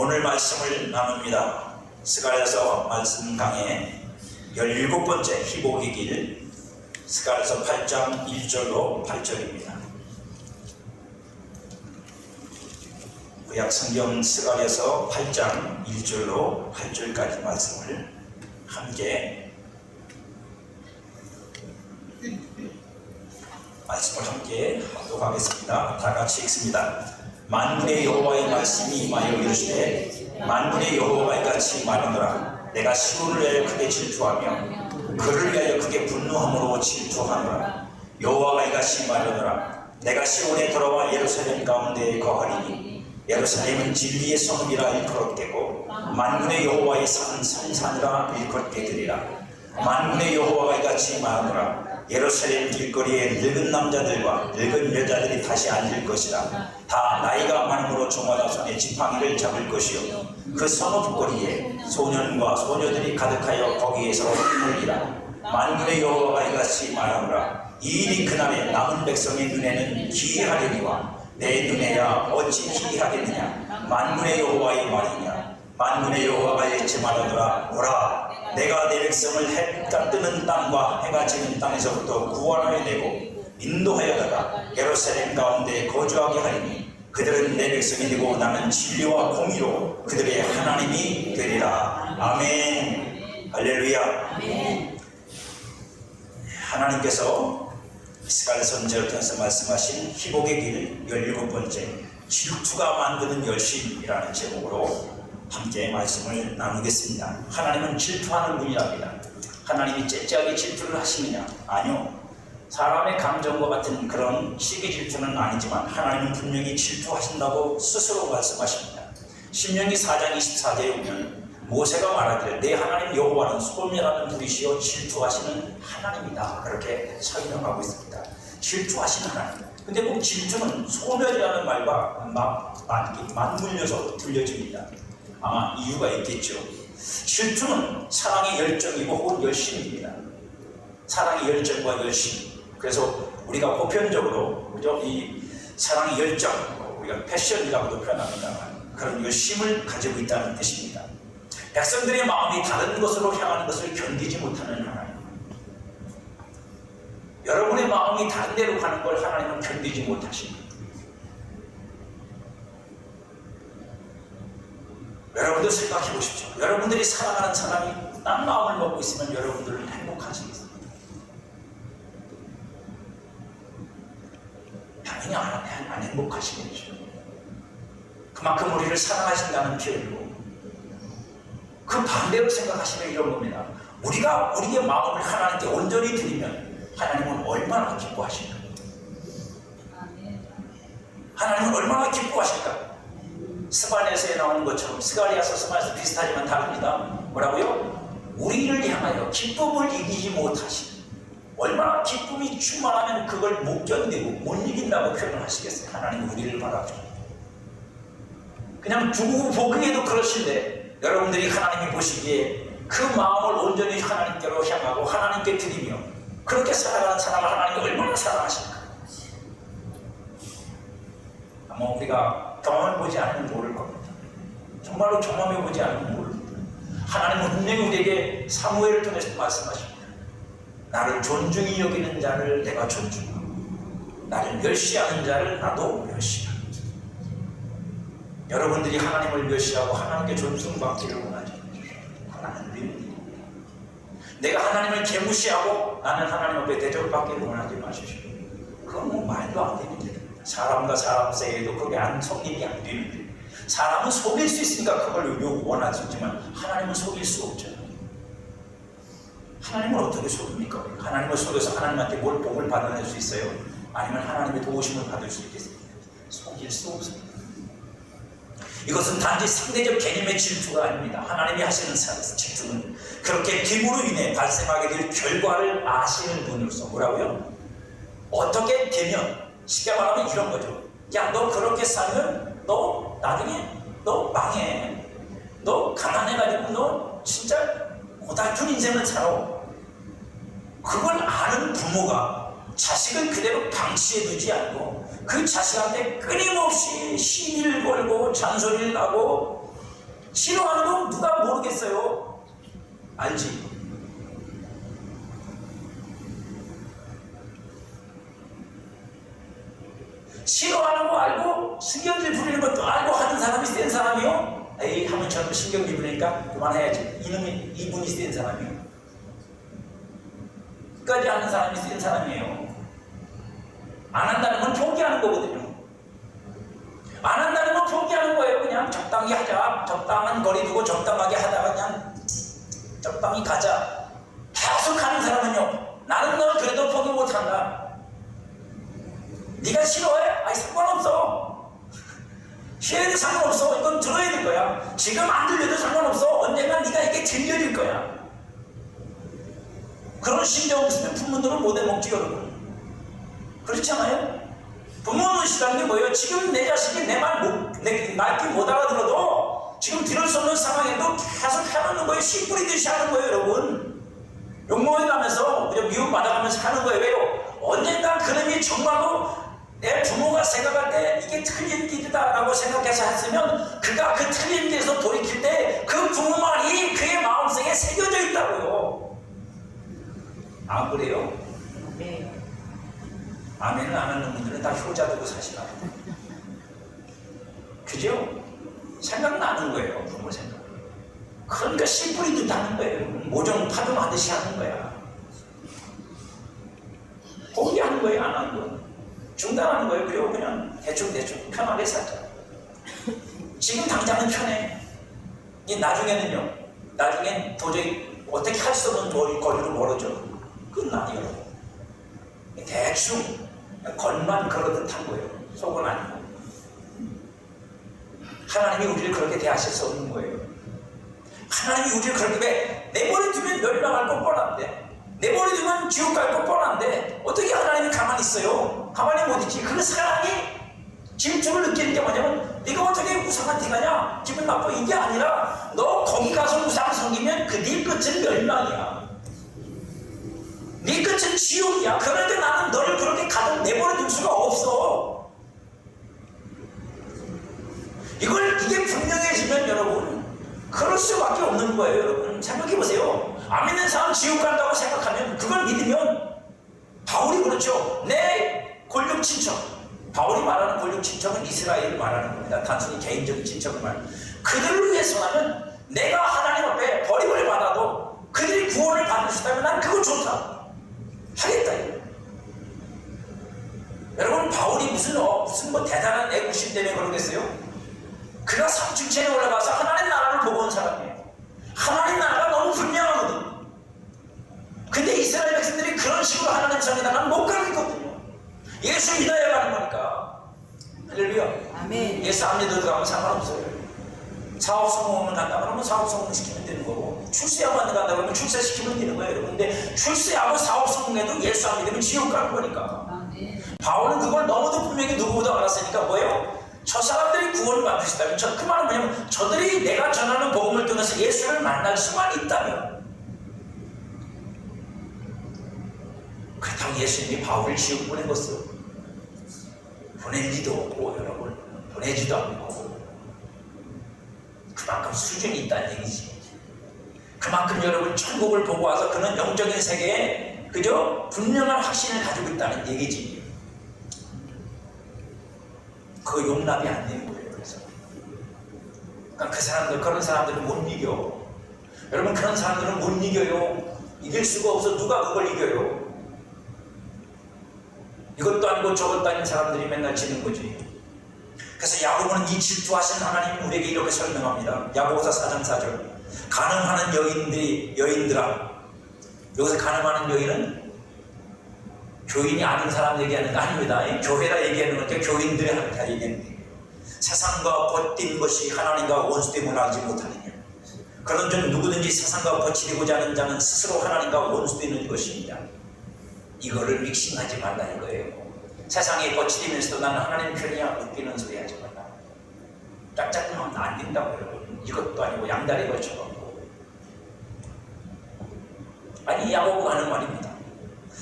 오늘 말씀을 나눕니다. 스가랴서 말씀 강의 17번째 희복의 길, 스가랴서 8장 1절로 8절입니다. 구약 성경 스가랴서 8장 1절로 8절까지 말씀을 함께 하도록 하겠습니다. 다 같이 읽습니다. 만군의 여호와의 말씀이 임하여 이르시되 만군의 여호와가 이같이 말하노라. 내가 시온을 위하여 크게 질투하며 그를 위하여 크게 분노함으로 질투하노라. 여호와가 이같이 말하노라. 내가 시온에 돌아와 예루살렘 가운데 거하리니 예루살렘은 진리의 성읍이라 일컬었겠고 만군의 여호와의 산은 성산이라 일컬게 되리라. 만군의 여호와가 이같이 말하노라. 예루살렘 길거리에 늙은 남자들과 늙은 여자들이 다시 앉을 것이라. 다 나이가 많음으로 종아나 손에 지팡이를 잡을 것이요 그 성읍거리에 소년과 소녀들이 가득하여 거기에서 흘리라. 만군의 여호와가 이같이 말하노라. 이 일이 그날에 남은 백성의 눈에는 기이하려니와 내 눈에야 어찌 기이하겠느냐. 만군의 여호와의 말이냐. 만군의 여호와가 이같이 말하노라. 오라, 내가 내 백성을 해가 뜨는 땅과 해가 지는 땅에서부터 구원하여 내고 인도하여다가 예루살렘 가운데 거주하게 하리니 그들은 내 백성이 되고 나는 진리와 공의로 그들의 하나님이 되리라. 아멘. 할렐루야. 아멘. 하나님께서 스가랴 선지자를 통해서 말씀하신 희복의 길 17번째 질투가 만드는 열심이라는 제목으로 함께 말씀을 나누겠습니다. 하나님은 질투하는 분이랍니다. 하나님이 째째하게 질투를 하시느냐? 아니요. 사람의 감정과 같은 그런 시기 질투는 아니지만 하나님은 분명히 질투하신다고 스스로 말씀하십니다. 신명기 4장 24절에 보면 모세가 말하기를 내 하나님 여호와는 소멸하는 분이시요 질투하시는 하나님이다. 그렇게 설명하고 있습니다. 질투하시는 하나님. 근데 꼭 질투는 소멸이라는 말과 맞물려서 들려집니다. 아마 이유가 있겠죠. 질투는 사랑의 열정이고 혹은 열심입니다. 사랑의 열정과 열심. 그래서 우리가 보편적으로 그죠? 이 사랑의 열정, 우리가 패션이라고도 표현합니다만 그런 열심을 가지고 있다는 뜻입니다. 백성들의 마음이 다른 것으로 향하는 것을 견디지 못하는 하나님. 여러분의 마음이 다른 데로 가는 걸 하나님은 견디지 못하십니다. 여러분들 생각해 보십시오. 여러분들이 사랑하는 사람이 딴 마음을 먹고 있으면 여러분들은 행복하시겠습니까? 당연히 안 행복하시겠죠. 그만큼 우리를 사랑하신다는 표현이고 그 반대로 생각하시면 이런 겁니다. 우리가 우리의 마음을 하나님께 온전히 드리면 하나님은 얼마나 기뻐하실까? 하나님은 얼마나 기뻐하실까? 스바냐서에 나오는 것처럼 스가랴서 스바냐서 비슷하지만 다릅니다. 뭐라고요? 우리를 향하여 기쁨을 이기지 못하시는, 얼마나 기쁨이 충만하면 그걸 못 견디고 못 이긴다고 표현을 하시겠어요? 하나님 우리를 바라보죠. 그냥 두고 보기에도 그러신데 여러분들이 하나님이 보시기에 그 마음을 온전히 하나님께로 향하고 하나님께 드리며 그렇게 살아가는 사람을 하나님이 얼마나 사랑하실까? 아마 우리가 경험해보지 않으면 모를 겁니다. 정말로 경험해보지 않으면 모릅니다. 하나님은 분명히 우리에게 사무엘을 통해서 말씀하십니다. 나를 존중히 여기는 자를 내가 존중하고 나를 멸시하는 자를 나도 멸시하고. 여러분들이 하나님을 멸시하고 하나님께 존중받기를 원하지 않으십시오. 그건 안 되는 일입니다. 내가 하나님을 개무시하고 나는 하나님 앞에 대접받기를 원하지 마십시오. 그건 뭐 말도 안 되는 일입니다. 사람과 사람 사이에도 그게 성립이 안 되는데 사람은 속일 수 있으니까 그걸 원하지만 하나님은 속일 수 없죠. 하나님은 어떻게 속입니까? 하나님을 속여서 하나님한테 뭘 복을 받아낼 수 있어요? 아니면 하나님의 도우심을 받을 수 있겠습니까? 속일 수 없습니다. 이것은 단지 상대적 개념의 질투가 아닙니다. 하나님이 하시는 질투는 그렇게 기부로 인해 발생하게 될 결과를 아시는 분으로서 뭐라고요? 어떻게 되면 쉽게 말하면 이런 거죠. 야, 너 그렇게 살면 너 나중에 너 망해. 너 가난해가지고 너 진짜 고달픈 인생을 살아. 그걸 아는 부모가 자식을 그대로 방치해두지 않고 그 자식한테 끊임없이 시비를 걸고 잔소리를 하고 싫어하는 거 누가 모르겠어요? 알지? 싫어하는 거 알고 신경질 부리는 것도 알고 하는 사람이 센 사람이요? 에이 하면 저는 신경질 부리니까 그만해야지. 이분이 센 사람이요. 끝까지 하는 사람이 센 사람이에요. 안 한다는 건 포기하는 거거든요. 안 한다는 건 포기하는 거예요. 그냥 적당히 하자. 적당한 거리 두고 적당하게 하다가 그냥 적당히 가자. 계속 하는 사람은요, 나는 널 그래도 포기 못한다. 네가 싫어해? 아니 상관없어. 싫어해도 상관없어. 이건 들어야 될 거야. 지금 안 들려도 상관없어. 언젠간 네가 이게 들려질 거야. 그런 심정 없으면 부모들은 못 해먹지 여러분. 그렇지 않아요? 부모는 싫어하는 게 뭐예요? 지금 내 자식이 내 말 못 알아들어도 지금 들을 수 없는 상황에도 계속 해놓는 거예요. 씨 뿌리듯이 하는 거예요 여러분. 욕먹어가면서 미움 받아가면서 하는 거예요. 왜요? 언젠가 그놈이 정말로 내 부모가 생각할 때 이게 틀린 길이다라고 생각해서 했으면 그가 그 틀린 길에서 돌이킬 때 그 부모 말이 그의 마음속에 새겨져 있다고요. 안 그래요? 네. 아멘을 안 하는 분들은 다 효자 되고 사시나. 그죠? 생각나는 거예요. 부모 생각. 그러니까 씨 뿌리듯 하는 거예요. 모종 파종하듯이 하는 거야. 포기하는 거예요? 안 하는 거예요? 중단하는 거예요? 그리고 그냥 대충 편하게 살자. 지금 당장은 편해. 나중엔 도저히 어떻게 할 수 없는 거리로 멀어져. 끝나요. 대충 겉만 그러듯 한 거예요. 속은 아니고. 하나님이 우리를 그렇게 대하실 수 없는 거예요. 하나님이 우리를 그렇게 내버려 두면 멸망할 것 뻔한데, 내버려 두면 지옥 갈 것 뻔한데 어떻게 하나님이 가만히 있어요? 가만히 못 있지. 그 사람이 질투를 느끼는 게 뭐냐면, 네가 어떻게 우상한테 가냐? 기분 나빠. 이게 아니라 너 거기 가서 우상 섬기면 그 네 끝은 멸망이야. 네 끝은 지옥이야. 그런데 나는 너를 그렇게 가득 내버려 둘 수가 없어. 이게 분명해지면 여러분, 그럴 수밖에 없는 거예요. 여러분 생각해보세요. 안 믿는 사람 지옥 간다고 생각하면, 그걸 믿으면, 바울이 그렇죠. 내 권력 친척, 바울이 말하는 권력 친척은 이스라엘을 말하는 겁니다. 단순히 개인적인 친척을 말하는. 그들을 위해서라면 내가 하나님 앞에 버림을 받아도 그들이 구원을 받을 수 있다면 난 그거 좋다 하겠다. 여러분, 바울이 무슨 뭐 대단한 애국심 때문에 그러겠어요? 그가 삼층천에 올라가서 하나님 나라를 보고 온 사람이에요. 하나님 나라가 너무 분명하거든. 근데 이스라엘 백성들이 그런 식으로 하나님 성에다가는 못 가겠거든요. 예수 믿어야 가는 거니까. 할렐루야. 아멘. 예수 안 믿어도 가면 상관없어요. 사업 성공을 간다 그러면 사업 성공 시키면 되는 거고, 출세하고 간다 그러면 출세시키면 되는 거예요. 여러분. 근데 출세하고 사업 성공해도 예수 안 믿으면 지옥 가는 거니까. 아멘. 바울은 그걸 너무도 분명히 누구보다 알았으니까 뭐예요? 저 사람들이 구원을 받을 수 있다면, 그 말은 뭐냐면, 저들이 내가 전하는 복음을 통해서 예수를 만날 수만 있다면, 그렇다고 예수님이 바울을 지옥 보낸 것을 보낼지도 없고, 여러분, 보내지도 않고, 그만큼 수준이 있다는 얘기지. 그만큼 여러분 천국을 보고 와서 그는 영적인 세계에 그저 분명한 확신을 가지고 있다는 얘기지. 그 용납이 안 되는 거예요. 그래서 그러니까 그런 사람들은 못 이겨. 여러분, 그런 사람들은 못 이겨요. 이길 수가 없어. 누가 그걸 이겨요? 이것도 아니고 저것도 아닌 사람들이 맨날 지는 거지. 그래서 야고보는 이 질투하신 하나님 우리에게 이렇게 설명합니다. 야고보서 4장 4절. 가늠하는 여인들아. 여기서 가늠하는 여인은 교인이 아닌 사람 얘기하는 거 아닙니다. 교회라 얘기하는 건데 교인들한테 얘기하는 거예요. 세상과 벗뛴 것이 하나님과 원수됨을 알지 못하느냐. 그런 점 누구든지 세상과 벗치려고자 하는 자는 스스로 하나님과 원수되는 것입니다. 이거를 믹싱하지 말라 이거예요. 세상에 거치리면서도 나는 하나님 편이야. 웃기는 소리 하지 말라. 짝짝하면 안 된다고 여러분. 이것도 아니고 양다리 걸쳐갖고. 아니, 야고보가 하는 말입니다.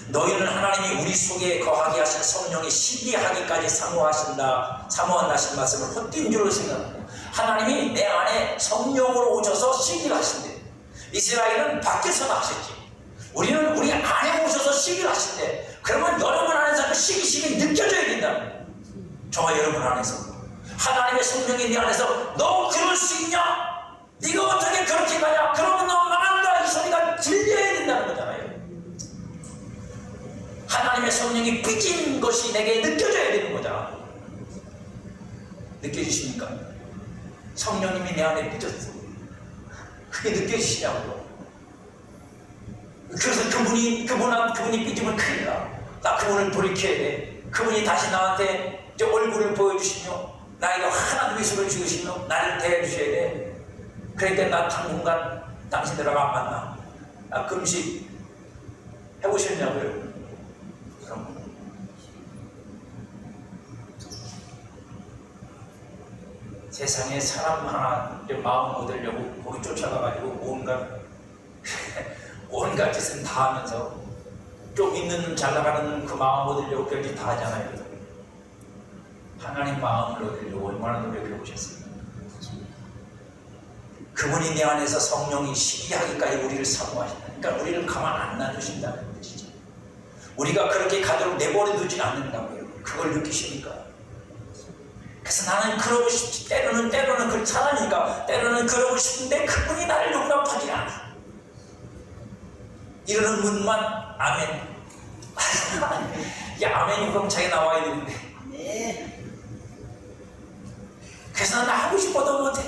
너희는 하나님이 우리 속에 거하게 하신 성령이 신비하기까지 사모한다신 말씀을 헛된 줄로 생각하고, 하나님이 내 안에 성령으로 오셔서 시기를 하신대. 이스라엘은 밖에서 나셨지. 우리는 우리 안에 오셔서 시기를 하신대. 그러면 여러분 안에서 그 시기심이 느껴져야 된다. 저와 여러분 안에서 하나님의 성령이 네 안에서 너 그럴 수 있냐? 네가 어떻게 그렇게 가냐? 그러면 너 망한다. 이 소리가 들려야 된다는 거잖아요. 하나님의 성령이 삐진 것이 내게 느껴져야 되는 거잖아. 느껴지십니까? 성령님이 내 안에 삐졌어. 그게 느껴지시냐고요? 그래서 그분이 삐지면 큰일 나. 나 그분을 돌이켜야 돼. 그분이 다시 나한테 이제 얼굴을 보여주시며 나에게 환한 미소를 지으시며 나를 대해주셔야 돼. 그러니까 나 당분간 당신들하고 안 만나. 나 금식 해보셨냐고요? 그럼 세상에 사람 하나 마음 얻으려고 거기 쫓아가가지고 온갖 짓은 다 하면서 좀 있는 잘 나가는 그 마음 얻으려고 별짓 다 하잖아요. 하나님 마음을 얻으려고 얼마나 노력해 보셨습니까? 그분이 내 안에서 성령이 시기하기까지 우리를 사모하신다. 그러니까 우리를 가만 안 놔두신다는 뜻이죠. 우리가 그렇게 가도록 내버려 두진 않는다고요. 그걸 느끼십니까? 그래서 나는 그러고 싶지. 때로는 그 사람이니까 때로는 그러고 싶은데 그분이 나를 용납하지 않아. 이러는 분만 아멘. 야, 아멘이 그럼 자기 나와야 되는데. 네. 그래서 나 하고 싶어도 못해.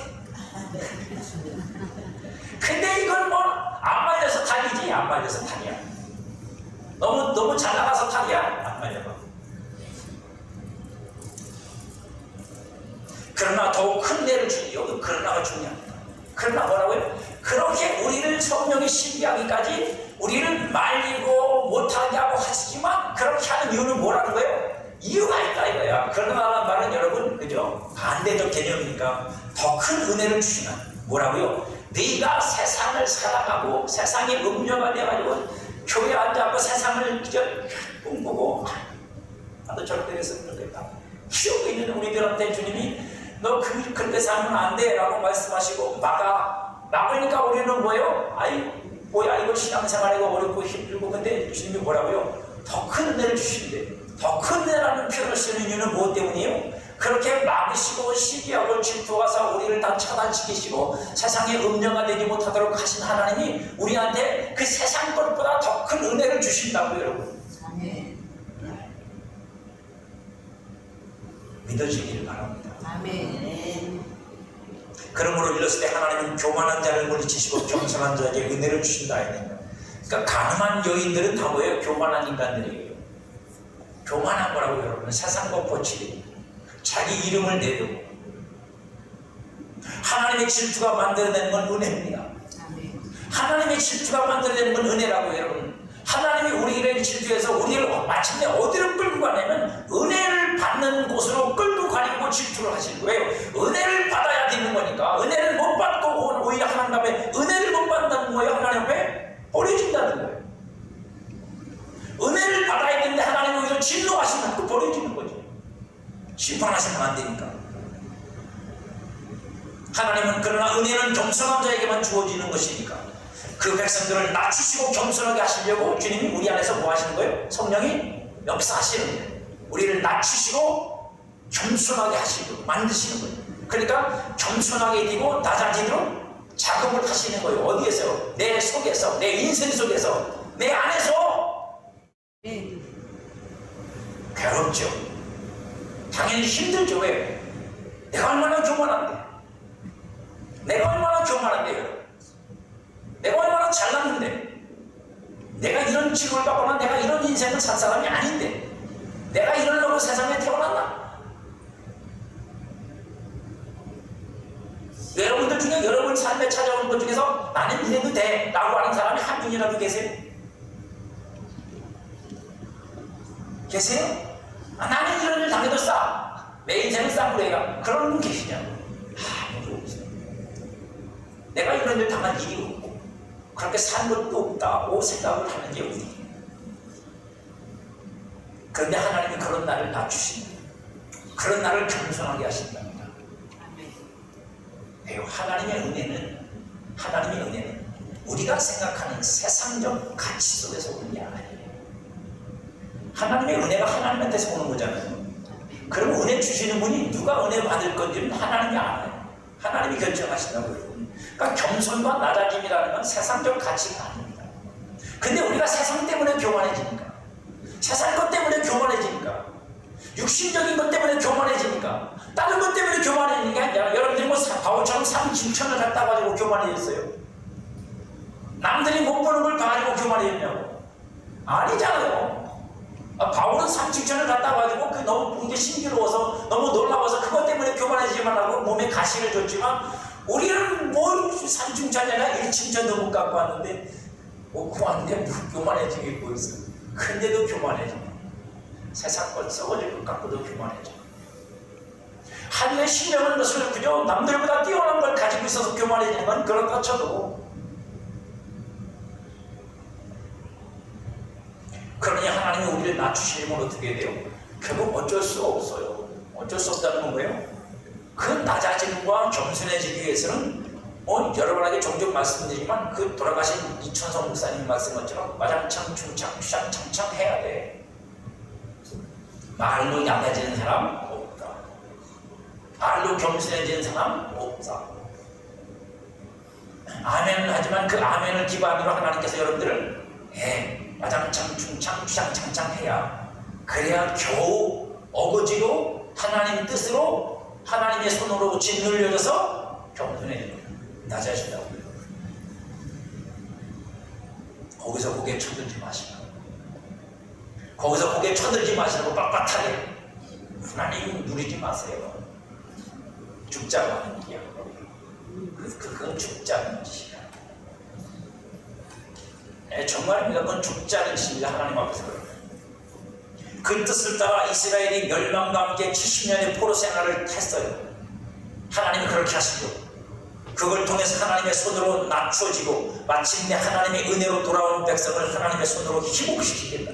근데 이건 뭐 안 말려서 탈이지. 안 말려서 탈이야. 너무 잘 나가서 탈이야. 안 말려봐. 그러나 더욱 큰 은혜를 주니 여기 그러나가 중요합니다. 그러나 뭐라고요? 그렇게 우리를 성령이 신비하기까지 우리를 말리고 못하게 하고 하시지만 그렇게 하는 이유는 뭐라는 거예요? 이유가 있다 이거야. 그러나라는 말은 여러분 그죠? 반대적 개념이니까 더 큰 은혜를 주시나 뭐라고요? 네가 세상을 사랑하고 세상이 음료가 돼가지고 교회 앉아서 세상을 그저 꿈꾸고 나도 저렇게 했으면 좋겠다 키우고 있는 우리들한테 주님이 너 그렇게 살면 안 돼 라고 말씀하시고 막으니까 우리는 뭐예요? 아이 뭐야 이거 신앙생활이고 어렵고 힘들고 근데 주님이 뭐라고요? 더 큰 은혜를 주시는데 더 큰 은혜라는 표현을 쓰는 이유는 무엇 때문이에요? 그렇게 막으시고 시기하고 질투하사 우리를 다 차단시키시고 세상의 음녀가 되지 못하도록 하신 하나님이 우리한테 그 세상 것보다 더 큰 은혜를 주신다고요 여러분. 아멘. 믿어지기를 바랍니다. 아멘. 그러므로 일렀을 때 하나님은 교만한 자를 물리치시고 겸손한 자에게 은혜를 주신다 했는데 그러니까 가늠한 여인들은 다 뭐예요? 교만한 인간들이에요. 교만한 거라고 여러분. 세상과 보치리 자기 이름을 내두고 하나님의 질투가 만들어내는 건 은혜입니다. 하나님의 질투가 만들어내는 건 은혜라고 여러분. 하나님이 우리를 질투해서 우리를 마침내 어디로 끌고 가냐면 은혜를 받는 곳으로 끌고 가려고 질투를 하시는 거예요. 은혜를 받아야 되는 거니까 은혜를 못 받고 오히려 하나님 앞에 은혜를 못 받는다는 거예요. 하나님 앞에 버려진다는 거예요. 은혜를 받아야 되는데 하나님은 오히려 진노하시면 또 버려지는 거죠. 심판하시면 안 되니까. 하나님은 그러나 은혜는 겸손한 자에게만 주어지는 것이니까 그 백성들을 낮추시고 겸손하게 하시려고 주님이 우리 안에서 뭐 하시는 거예요? 성령이 역사하시는 거예요. 우리를 낮추시고 겸손하게 하시고 만드시는 거예요. 그러니까 겸손하게 되고 낮아지도록 작업을 하시는 거예요. 어디에서요? 내 속에서, 내 인생 속에서, 내 안에서. 괴롭죠. 당연히 힘들죠. 왜? 내가 얼마나 교만한데, 내가 얼마나 교만한데요. 내가 얼마나 잘났는데, 내가 이런 직업을 갖거나 내가 이런 인생을 산 사람이 아닌데 내가 이러려고 세상에 태어났나? 여러분들 중에 여러분 삶에 찾아오는 것 중에서 나는 이래도 돼 라고 하는 사람이 한 분이라도 계세요? 계세요? 나는 이런 일 당해도 내 인생은 쌍구레가 그런 분 계시냐고. 아무도 없어요. 내가 이런 일 당한 일이 없고 그렇게 산 것도 없다고 생각을 하는 게 우리. 그런데 하나님이 그런 나를 낮추신다. 그런 나를 겸손하게 하신답니다. 왜요? 하나님의 은혜는 우리가 생각하는 세상적 가치 속에서 오는 게 아니에요. 하나님의 은혜가 하나님한테서 오는 거잖아요. 그럼 은혜 주시는 분이 누가 은혜 받을 건지는 하나님이 알아요. 하나님이 결정하신다고요. 그러니까 겸손과 낮아짐이라는 건 세상적 가치가 아닙니다. 근데 우리가 세상 때문에 교만해지니까, 세상 것 때문에 교만해지니까, 육신적인 것 때문에 교만해지니까, 다른 것 때문에 교만해지는 게 아니라 여러분들이 뭐 바울처럼 3층천을 갖다 가지고 교만해졌어요? 남들이 못 보는 걸 가지고 교만해졌냐고? 아니잖아요. 바울은 3층천을 갖다 가지고 그 너무 그게 신기로워서 너무 놀라워서 그것 때문에 교만해지만 하고 몸에 가시를 줬지만, 우리는 뭘 3층천이나 1층천도 못 갖고 왔는데 구하는데 교만해지게 뭐 있어. 근데도 교만해져. 세상 것 썩어질 것 갖고도 교만해져. 하늘의 신령한 것을 그저 남들보다 뛰어난 걸 가지고 있어서 교만해지는 건 그렇다 쳐도, 그러니 하나님이 우리를 낮추시면 어떻게 돼요? 결국 어쩔 수 없어요. 어쩔 수 없다는 건 뭐예요? 그 낮아짐과 겸손해지기 위해서는 여러분에게 종종 말씀드리지만 그 돌아가신 이천성 목사님 말씀처럼 마장창 충창 휘장창창 해야 돼. 말로 약해지는 사람 없다. 말로 겸손해지는 사람 없다. 아멘을 하지만 그 아멘을 기반으로 하나님께서 여러분들을 마장창 충창 휘장창창 해야, 그래야 겨우 어거지로 하나님 뜻으로 하나님의 손으로 짓눌려져서 겸손해지는 거예요. 낮아진다고요. 거기서 고개 쳐들지 마시고, 거기서 고개 쳐들지 마시고 빳빳하게 하나님 누리지 마세요. 죽자고 하는 일이야. 그건 죽자는 짓이야. 정말입니다. 그건 죽자는 짓입니다. 하나님 앞에서. 그 뜻을 따라 이스라엘이 멸망과 함께 70년의 포로 생활을 했어요. 하나님이 그렇게 하시고, 그걸 통해서 하나님의 손으로 낮춰지고 마침내 하나님의 은혜로 돌아온 백성을 하나님의 손으로 희복시키겠다.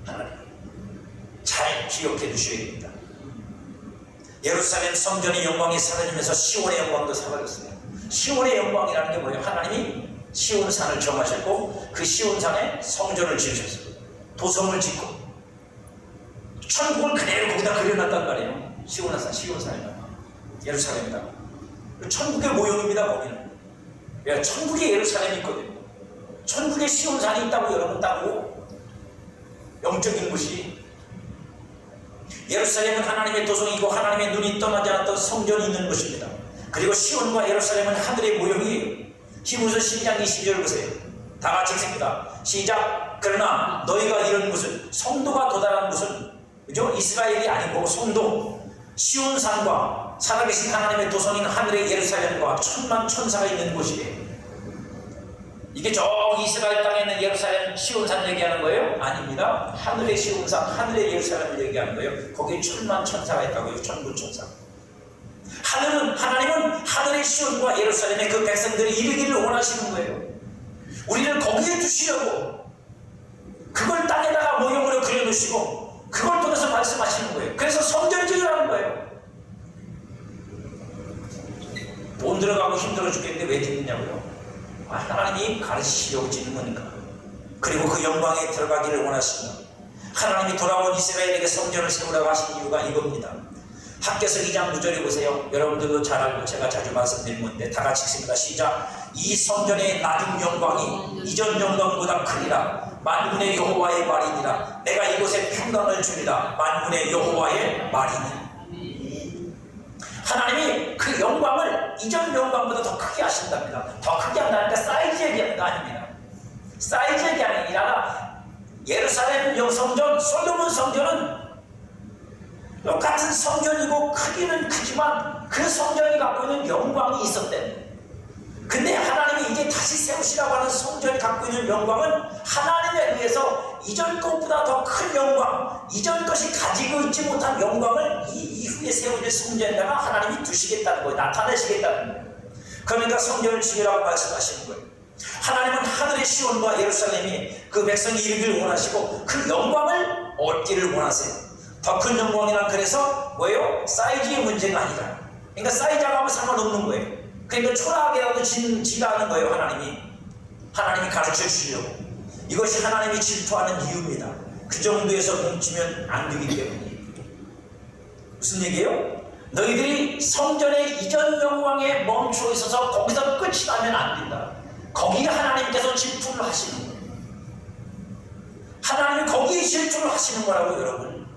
하나님 잘 기억해 두셔야 됩니다. 예루살렘 성전의 영광이 사라지면서 시온의 영광도 사라졌어요. 시온의 영광이라는 게 뭐예요? 하나님이 시온산을 정하셨고 그 시온산에 성전을 지으셨어요. 도성을 짓고 천국을 그대로 거기다 그려놨단 말이에요. 시온산이다. 예루살렘이다. 천국의 모형입니다. 거기는. 천국에 예루살렘이 있거든요. 천국에 시온산이 있다고 여러분 따고, 영적인 곳이. 예루살렘은 하나님의 도성이고 하나님의 눈이 떠나지 않았던 성전이 있는 곳입니다. 그리고 시온과 예루살렘은 하늘의 모형이에요. 히브리서 12장 22절 보세요. 다 같이 읽습니다. 시작. 그러나 너희가 이런 곳은, 성도가 도달한 곳은, 그죠? 이스라엘이 아니고 성도, 시온산과 살아계신 하나님의 도성인 하늘의 예루살렘과 천만 천사가 있는 곳이에요. 이게 저 이스라엘 땅에 있는 예루살렘 시온산 얘기하는 거예요? 아닙니다. 하늘의 시온산, 하늘의 예루살렘을 얘기하는 거예요. 거기에 천만 천사가 있다고요. 천군 천사. 하나님은 하늘의 시온과 예루살렘에 그 백성들이 이르기를 원하시는 거예요. 우리를 거기에 두시려고 그걸 땅에다가 모형으로 그려놓으시고 그걸 통해서 말씀하시는 거예요. 그래서 성전을 지으라는 거예요. 돈 들어가고 힘들어 죽겠는데 왜 짓느냐고요? 하나님이 가르치시려고 짓는 거니까. 그리고 그 영광에 들어가기를 원하십니다. 하나님이 돌아온 이스라엘에게 성전을 세우라고 하신 이유가 이겁니다. 학개서 2장 9절에 보세요. 여러분들도 잘 알고 제가 자주 말씀드린 건데 다 같이 읽습니다. 시작. 이 성전의 나중 영광이 이전 영광보다 크리라. 만군의 여호와의 말이니라. 내가 이곳에 평강을 주리라. 만군의 여호와의 말이니라. 하나님이 그 영광을 이전 영광보다 더 크게 하신답니다. 더 크게 한다니까 사이즈 얘기하는 거 아닙니다. 사이즈 얘기하는 게 아니라 예루살렘 성전, 솔로몬 성전은 똑같은 성전이고 크기는 크지만 그 성전이 갖고 있는 영광이 있었대. 근데 하나님이 이제 다시 세우시라고 하는 성전이 갖고 있는 영광은 하나님에 의해서 이전 것보다 더 큰 영광, 이전 것이 가지고 있지 못한 영광을 이 이후에 세워질 성전에다가 하나님이 두시겠다는 거예요. 나타내시겠다는 거예요. 그러니까 성전을 지으라고 말씀하시는 거예요. 하나님은 하늘의 시온과 예루살렘이 그 백성이 이루기를 원하시고 그 영광을 얻기를 원하세요. 더 큰 영광이란 그래서 뭐예요? 사이즈의 문제가 아니라 그러니까 사이즈하고 아무 상관없는 거예요. 그러니까 초라하게라도 지가 하는 거예요. 하나님이 가르쳐 주시려고. 이것이 하나님이 질투하는 이유입니다. 그 정도에서 멈추면 안 되기 때문이에요. 무슨 얘기예요? 너희들이 성전의 이전 영광에 멈춰 있어서 거기서 끝이 나면 안 된다. 거기가 하나님께서 질투를 하시는 거예요. 하나님이 거기에 질투를 하시는 거라고. 여러분,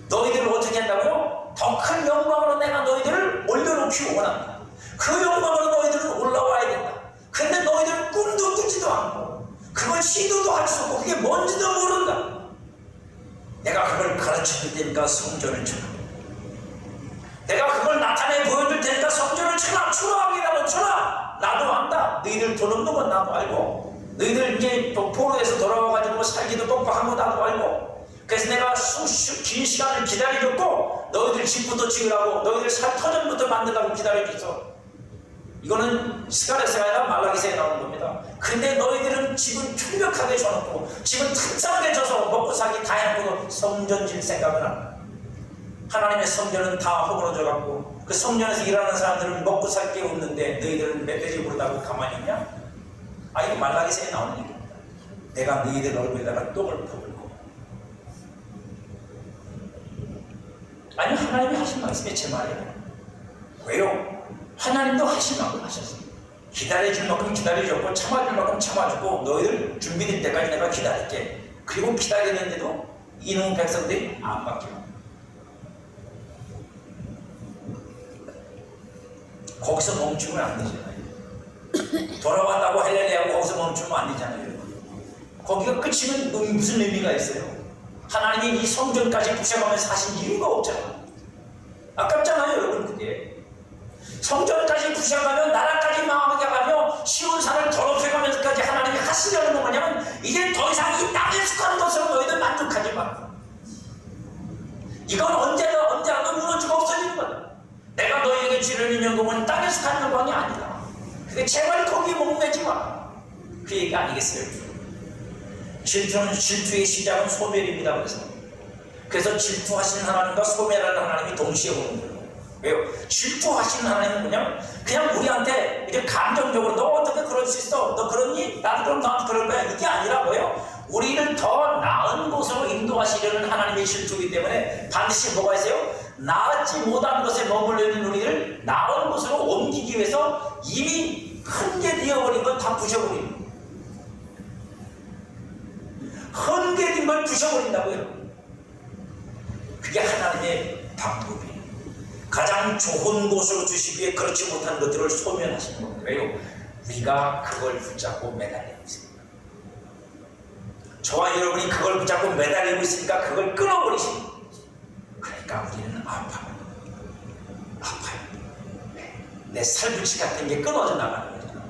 너희들을 어떻게 한다고요? 더 큰 영광으로 내가 너희들을 올려놓기 원한다. 그 영광으로 너희들은 올라와야 된다. 근데 너희들은 꿈도 꾸지도 않고 그걸 시도도 할 수 없고 그게 뭔지도 모른다. 내가 그걸 가르쳐줄 테니까 성전을 쳐라. 내가 그걸 나타내 보여줄 테니까 성전을 쳐라. 초라하게라도 쳐라. 나도 안다. 너희들 돈 없는 건 나도 알고, 너희들 이제 포로에서 돌아와가지고 살기도 뻑뻑한 거 나도 알고, 그래서 내가 긴 시간을 기다려줬고 너희들 집부터 지으라고, 너희들 살 터전부터 만들라고 기다려줬어. 이거는 스가랴서가 아니라 말라기서에 나오는 겁니다. 근데 너희들은 집은 충격하게 줘놓고 집은 튼튼하게 줘서 먹고 살기 다 해놓고 성전 질 생각은 안 한다. 하나님의 성전은 다 허물어져 갖고 그 성전에서 일하는 사람들은 먹고 살 게 없는데 너희들은 멧돼지 부르다고 가만히 있냐? 이거 말라기서에 나오는 얘기입니다. 내가 너희들 얼굴에다가 똥을 퍼붓고. 아니, 하나님이 하신 말씀이 제 말이에요. 왜요? 하나님도 하신 만큼 하셨어요. 기다려줄 만큼 기다려줬고 참아줄 만큼 참아주고 너희들 준비될 때까지 내가 기다릴게. 그리고 기다리는데도 이놈 백성들이 안 바뀌어. 거기서 멈추면 안 되잖아요. 돌아왔다고 할렐루야하고 거기서 멈추면 안 되잖아요. 거기가 끝이면 무슨 의미가 있어요? 하나님이 이 성전까지 부셔가면서 하신 이유가 없잖아. 아깝잖아요, 여러분. 그게 성전까지 부셔가며 나라까지 망하게 하며 시온산을 더럽혀가면서까지 하나님이 하시려는 건 뭐냐면 이제 더 이상 이 땅에 속한 것으로 너희들 만족하지 마. 이건 언제라도 무너지고 없어지는 거다. 내가 너희에게 주려는 영광은 땅에 속한 영광이 아니다. 그게 제발 거기에 목매지 마. 그 얘기 아니겠어요? 질투의 시작은 소멸입니다. 그래서 질투하시는 하나님과 소멸하는 하나님이 동시에 오는 거예요. 왜요? 질투하시는 하나님은 그냥 우리한테 이렇게 감정적으로 너 어떻게 그럴 수 있어? 너 그러니? 나도 그럼 너한테 그럴 거야. 이게 아니라 뭐예요? 우리를 더 나은 곳으로 인도하시려는 하나님의 질투이기 때문에 반드시 뭐가 있어요? 나았지 못한 것에 머물러 있는 우리를 나은 곳으로 옮기기 위해서 이미 헌개되어버린 건 다 부셔버리는 거예요. 헌개된 걸 부셔버린다고요. 그게 하나님의 방법이에요. 가장 좋은 곳으로 주시기 위해 그렇지 못한 것들을 소멸하시는 겁니다. 왜요? 우리가 그걸 붙잡고 매달리고 있습니다. 저와 여러분이 그걸 붙잡고 매달리고 있으니까 그걸 끊어버리시는 거예요. 그러니까 우리는 아파요. 내 살붙이 같은 게 끊어져 나가는 거잖아.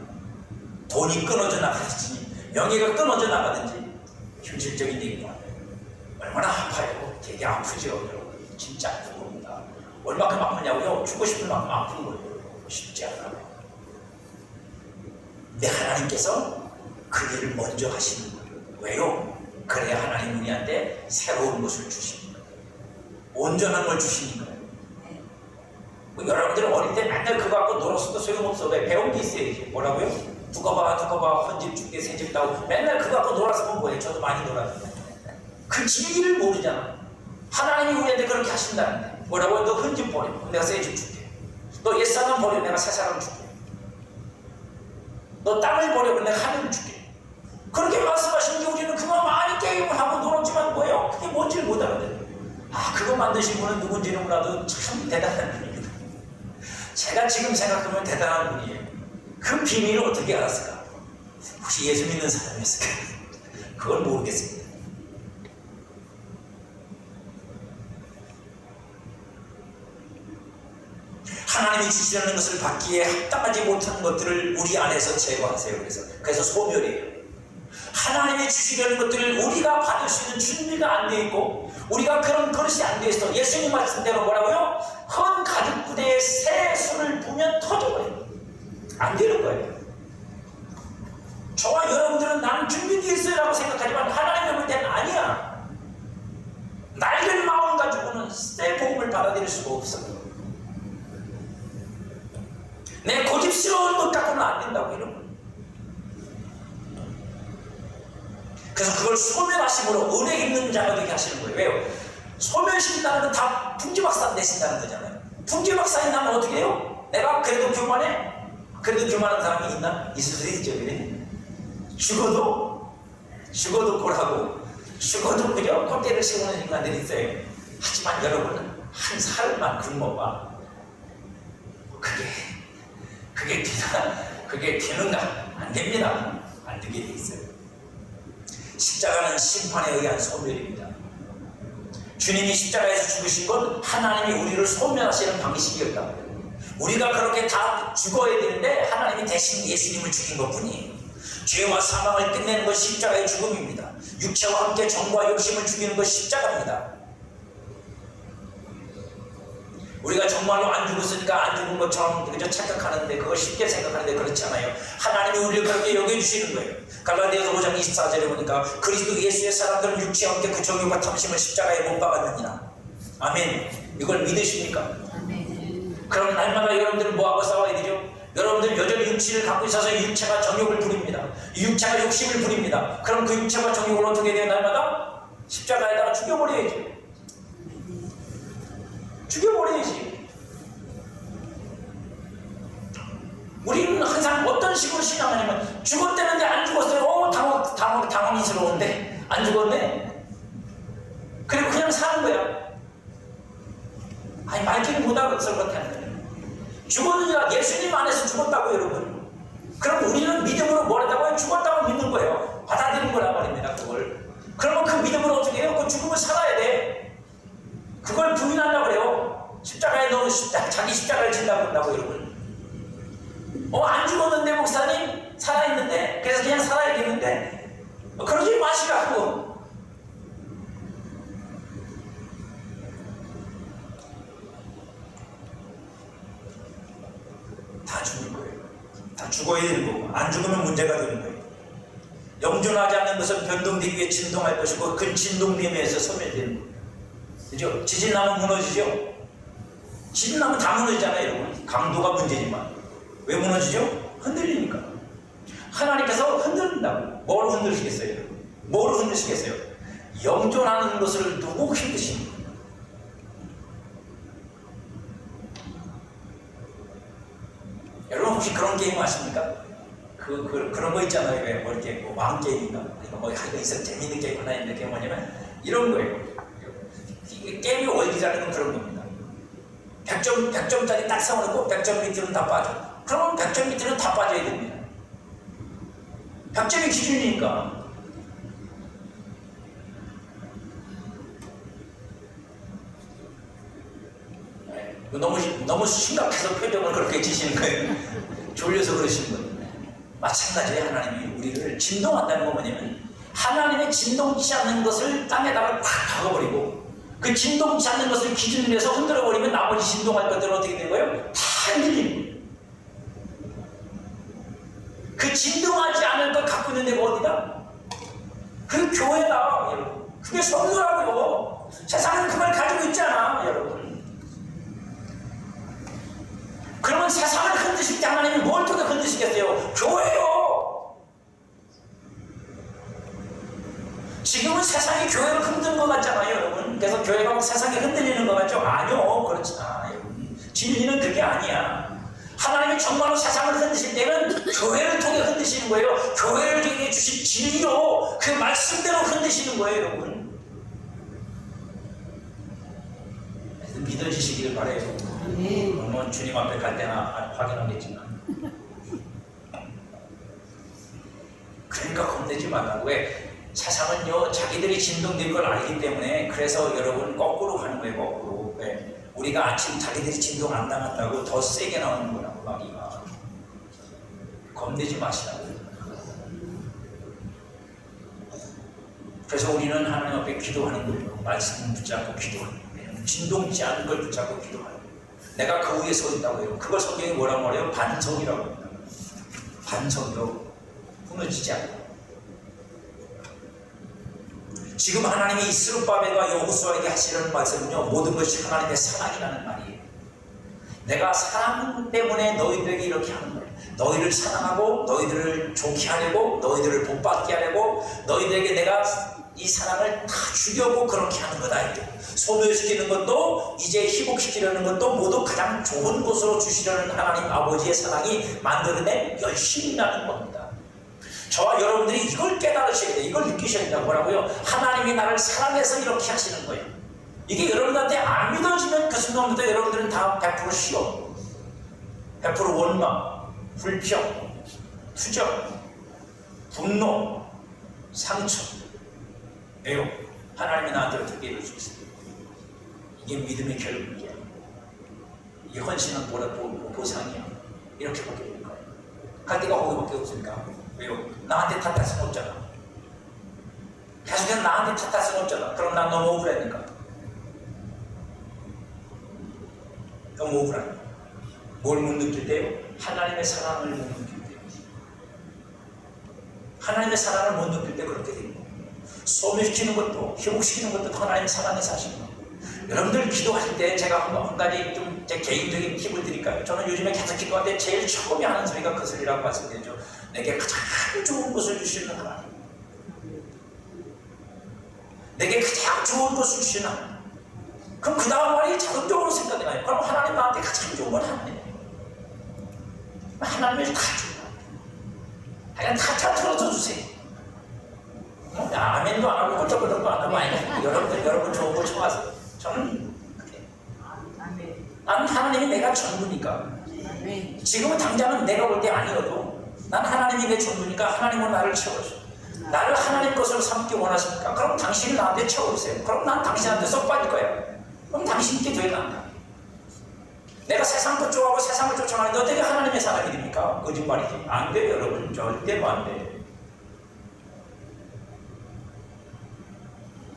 돈이 끊어져 나가든지 명예가 끊어져 나가든지 현실적인 얘기가 얼마나 아파요. 되게 아프죠. 여러분. 진짜 아픈 겁니다. 얼마큼 아프냐고요? 죽고 싶은 만큼 아픈 거예요. 쉽지 않아요. 근데 하나님께서 그 일을 먼저 하시는 거예요. 왜요? 그래야 하나님 우리한테 새로운 것을 주시는 거예요. 온전한 걸 주시는 거예요. 여러분들은 어릴 때 맨날 그거 갖고 놀았어도 소용없어. 왜? 배운 게 있어야지. 뭐라고요? 두고 봐 헌집 줄게 새집 따고 맨날 그거 갖고 놀았으면 뭐해? 저도 많이 놀았는데 그 진리를 모르잖아. 하나님이 우리한테 그렇게 하신다는데 뭐라고? 너 헌집 버려. 내가 새집 줄게. 너 옛사람 버려. 내가 새사람 줄게. 너 땅을 버려. 내가 하늘을 줄게. 그렇게 말씀하신 게 우리는 그거 많이 게임을 하고 놀았지만 뭐예요? 그게 뭔지를 못 알아듣어요. 그거 만드신 분은 누군지는 몰라도 참 대단한 분입니다. 제가 지금 생각하면 대단한 분이에요. 그 비밀을 어떻게 알았을까? 혹시 예수 믿는 사람이었을까? 그걸 모르겠습니다. 하나님이 주시려는 것을 받기에 합당하지 못한 것들을 우리 안에서 제거하세요. 그래서 소멸이에요. 하나님이 주시려는 것들을 우리가 받을 수 있는 준비가 안 돼 있고 우리가 그런 그릇이 안 돼 있어. 예수님 말씀대로 뭐라고요? 헌 가죽 부대에 새 술을 부으면 터져버려요. 안 되는 거예요. 저와 여러분들은 나는 준비되어 있어요 라고 생각하지만 하나님의 볼 때는 아니야. 낡은 마음 가지고는 새 복음을 받아들일 수가 없어요. 고집스러운 것 갖고는 안 된다고 이런 거예요. 그래서 그걸 소멸하심으로 은혜 있는 자가 되게 하시는 거예요. 왜요? 소멸시킨다는 건 다 풍지박산 내신다는 거잖아요. 풍지박산이 나면 어떻게 해요? 내가 그래도 교만해? 그래도 교만한 사람이 있나? 있을 수 있죠. 그래? 죽어도 고라고, 죽어도 그저 콧대를 씌우는 인간들이 있어요. 하지만 여러분은 한 살만 굶어봐. 그게 되는가? 안 됩니다. 안 되게 돼 있어요. 십자가는 심판에 의한 소멸입니다. 주님이 십자가에서 죽으신 건 하나님이 우리를 소멸하시는 방식이었다. 우리가 그렇게 다 죽어야 되는데 하나님이 대신 예수님을 죽인 것뿐이에요. 죄와 사망을 끝내는 것이 십자가의 죽음입니다. 육체와 함께 정과 욕심을 죽이는 것이 십자가입니다. 우리가 정말로 안 죽었으니까 안 죽은 것처럼 그저 착각하는데, 그걸 쉽게 생각하는데 그렇지 않아요. 하나님이 우리를 그렇게 여겨주시는 거예요. 갈라디아서 5장 24절에 보니까 그리스도 예수의 사람들은 육체와 함께 그 정욕과 탐심을 십자가에 못 박았느니라. 아멘. 이걸 믿으십니까? 아멘. 그럼 날마다 여러분들은 뭐하고 싸워야 되죠? 여러분들 여전히 육체를 갖고 있어서 육체가 정욕을 부립니다. 육체가 욕심을 부립니다. 그럼 그 육체와 정욕을 어떻게 돼요? 날마다 십자가에다가 죽여버려야지. 죽여버려야지. 우리는 항상 어떤 식으로 신앙하냐면 죽었다는데 안 죽었어요. 당황스러운데 안 죽었네. 그리고 그냥 사는 거야. 아니 말귀는 못 알아듣을 것 같아. 죽었느냐? 예수님 안에서 죽었다고 여러분. 그럼 우리는 믿음으로 뭘 했다고요? 죽었다고 믿는 거예요. 받아들인 거란 말입니다. 그걸. 그러면 그 믿음으로 어떻게 해요? 그 죽음을 살아야 돼. 그걸 부인한다고 그래요. 십자가에 넣어 자기 십자가를 진다고 한다고 여러분. 안 죽었는데 목사님? 살아있는데? 그래서 그냥 살아야겠는데? 그러지 마시라고. 다 죽을 거예요. 다 죽어야 되는 거고, 안 죽으면 문제가 되는 거예요. 영존하지 않는 것은 변동되기 위해 진동할 것이고, 그 진동됨에서 소멸되는 거예요. 그죠? 지진 나면 무너지죠? 지진 나면 다 무너지잖아요, 여러분. 강도가 문제지만. 왜 무너지죠? 흔들리니까. 하나님께서 흔들린다고. 뭘 흔들시겠어요? 뭘 흔드시겠어요? 영존하는 것을 두고 힘드신 거예요. 여러분 혹시 그런 게임 아십니까? 그런 거 있잖아요. 왜 뭐 이렇게 뭐 왕게임인가? 뭐 하여튼 있어 재밌는 게임 하나 있는데 그게 뭐냐면 이런 거예요. 게임이 원리라는 건 그런 겁니다. 100점짜리 딱 세워놓고 100점 밑으로는 다 빠져. 그러면 100점 밑으로는 다 빠져야 됩니다. 100점이 기준이니까. 너무 심각해서 표정을 그렇게 지시는 거예요. 졸려서 그러시는 거예요. 마찬가지에 하나님이 우리를 진동한다는 건 뭐냐면 하나님의 진동치 않는 것을 땅에다가 팍 박아버리고 그 진동치 않는 것을 기준으로 해서 흔들어버리면 나머지 진동할 것들은 어떻게 되는 거예요? 다 흔들리는 거예요. 그 진동하지 않을 걸 갖고 있는 데가 어디다? 그 교회다, 여러분. 그게 성도라고요. 세상은 그걸 가지고 있잖아, 여러분. 그러면 세상을 흔드실 때 하나님이 뭘 통해 흔드시겠어요? 교회요. 지금은 세상이 교회를 흔드는 것 같잖아요, 여러분. 그래서 교회가 세상이 흔들리는 것 같죠? 아니요, 그렇지 않아요, 여러분. 진리는 그게 아니야. 하나님이 정말로 세상을 흔드실 때는 교회를 통해 흔드시는 거예요. 교회를 통해 주신 진리로 그 말씀대로 흔드시는 거예요, 여러분. 믿어지시길 바라요. 물론 주님 앞에 갈 때나 확인하겠지만. 그러니까 겁내지 말라고. 왜? 세상은요 자기들이 진동될 걸 알기 때문에 그래서 여러분 거꾸로 가는 거예요. 거꾸로. 왜? 우리가 아침 자기들이 진동 안 당한다고 더 세게 나오는 거라고 마귀가. 겁내지 마시라고. 그래서 우리는 하나님 앞에 기도하는 거예요. 말씀을 붙잡고 기도하는 거예요. 진동치 않은 걸 붙잡고 기도하는 거예요. 내가 그 위에 서 있다고 해요. 그걸 성경이 뭐라고 말해요? 반석이라고 합니다. 반석이요. 무너지지 않고. 지금 하나님이 이스룹바벨과 여호수아에게 하시는 말씀은요 모든 것이 하나님의 사랑이라는 말이에요. 내가 사랑 때문에 너희들에게 이렇게 하는 거예요. 너희를 사랑하고 너희들을 좋게 하려고, 너희들을 복받게 하려고, 너희들에게 내가 이 사랑을 다 주려고 그렇게 하는 거다. 소멸시키는 것도 이제 희복시키려는 것도 모두 가장 좋은 곳으로 주시려는 하나님 아버지의 사랑이 만들어낸 열심이라는 겁니다. 저와 여러분들이 이걸 깨달으셔야 돼요. 이걸 느끼셔야 된다고. 뭐라고요? 하나님이 나를 사랑해서 이렇게 하시는 거예요. 이게 여러분한테 안 믿어지면 그 순간부터 여러분들은 다 100% 시험, 100% 원망, 불평, 투정, 분노, 상처. 왜요? 하나님이 나한테 어떻게 이룰 수 있어요? 이게 믿음의 결국이야. 이 헌신은 보상이야. 이렇게 밖에 없는 거예요. 갈 데가 거기밖에 없으니까. 왜요? 나한테 탓할 수는 없잖아. 계속해서 나한테 탓할 수는 없잖아. 그럼 난 너무 억울하니까. 너무 억울하니까. 뭘 못 느낄 때요? 하나님의 사랑을 못 느낄 때요. 하나님의 사랑을 못 느낄 때 그렇게 됩니다. 소멸시키는 것도 회복시키는 것도 하나님의 사랑에서 하시는 거예요. 여러분들 기도하실 때 제가 한 가지 좀 제 개인적인 팁을 드릴까요? 저는 요즘에 계속 기도할 때 제일 처음에 하는 소리가 그 소리라고 말씀드리죠. 내게 가장 좋은 것을 주시는 하나님, 내게 가장 좋은 것을 주시는 하나님. 그럼 그 다음 말이 자동적으로 생각이 나요. 그럼 하나님 나한테 가장 좋은 건 하나님이에요. 하나님을 다 줘요. 그냥 다 틀어줘 주세요. 아멘도 안 하고 꼴쩍꼴쩍도 안 하고 아니 여러분 좋은 걸 좋아하세요. 저는 나는 하나님이 내가 전부니까. 지금은 당장은 내가 볼 때 아니어도 난 하나님이 내 전부니까 하나님은 나를 채워줘. 나를 하나님 것으로 삼기 원하십니까? 그럼 당신이 나한테 채워주세요. 그럼 난 당신한테 쏙 빠질 거야. 그럼 당신께 되어난다. 내가 세상 것 좋아하고 세상을 쫓아가는데 어떻게 하나님의 사람이 됩니까? 거짓말이지. 안 돼, 여러분. 절대로 안 돼.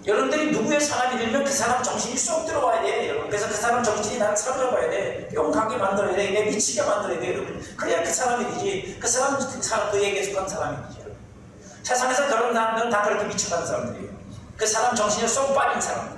여러분들이 누구의 사람이 되면 그 사람 정신이 쏙 들어와야 돼, 여러분. 그래서 그 사람 정신이 나를 사로잡아야 돼. 용하게 만들어야 돼. 내 미치게 만들어야 돼, 여러분. 그래야 그 사람이 되지. 그 사람, 그에게 속한 사람이 되지. 여러분. 세상에서 그런 사람들은 다 그렇게 미쳐가는 사람들이에요. 그 사람 정신에 쏙 빠진 사람들.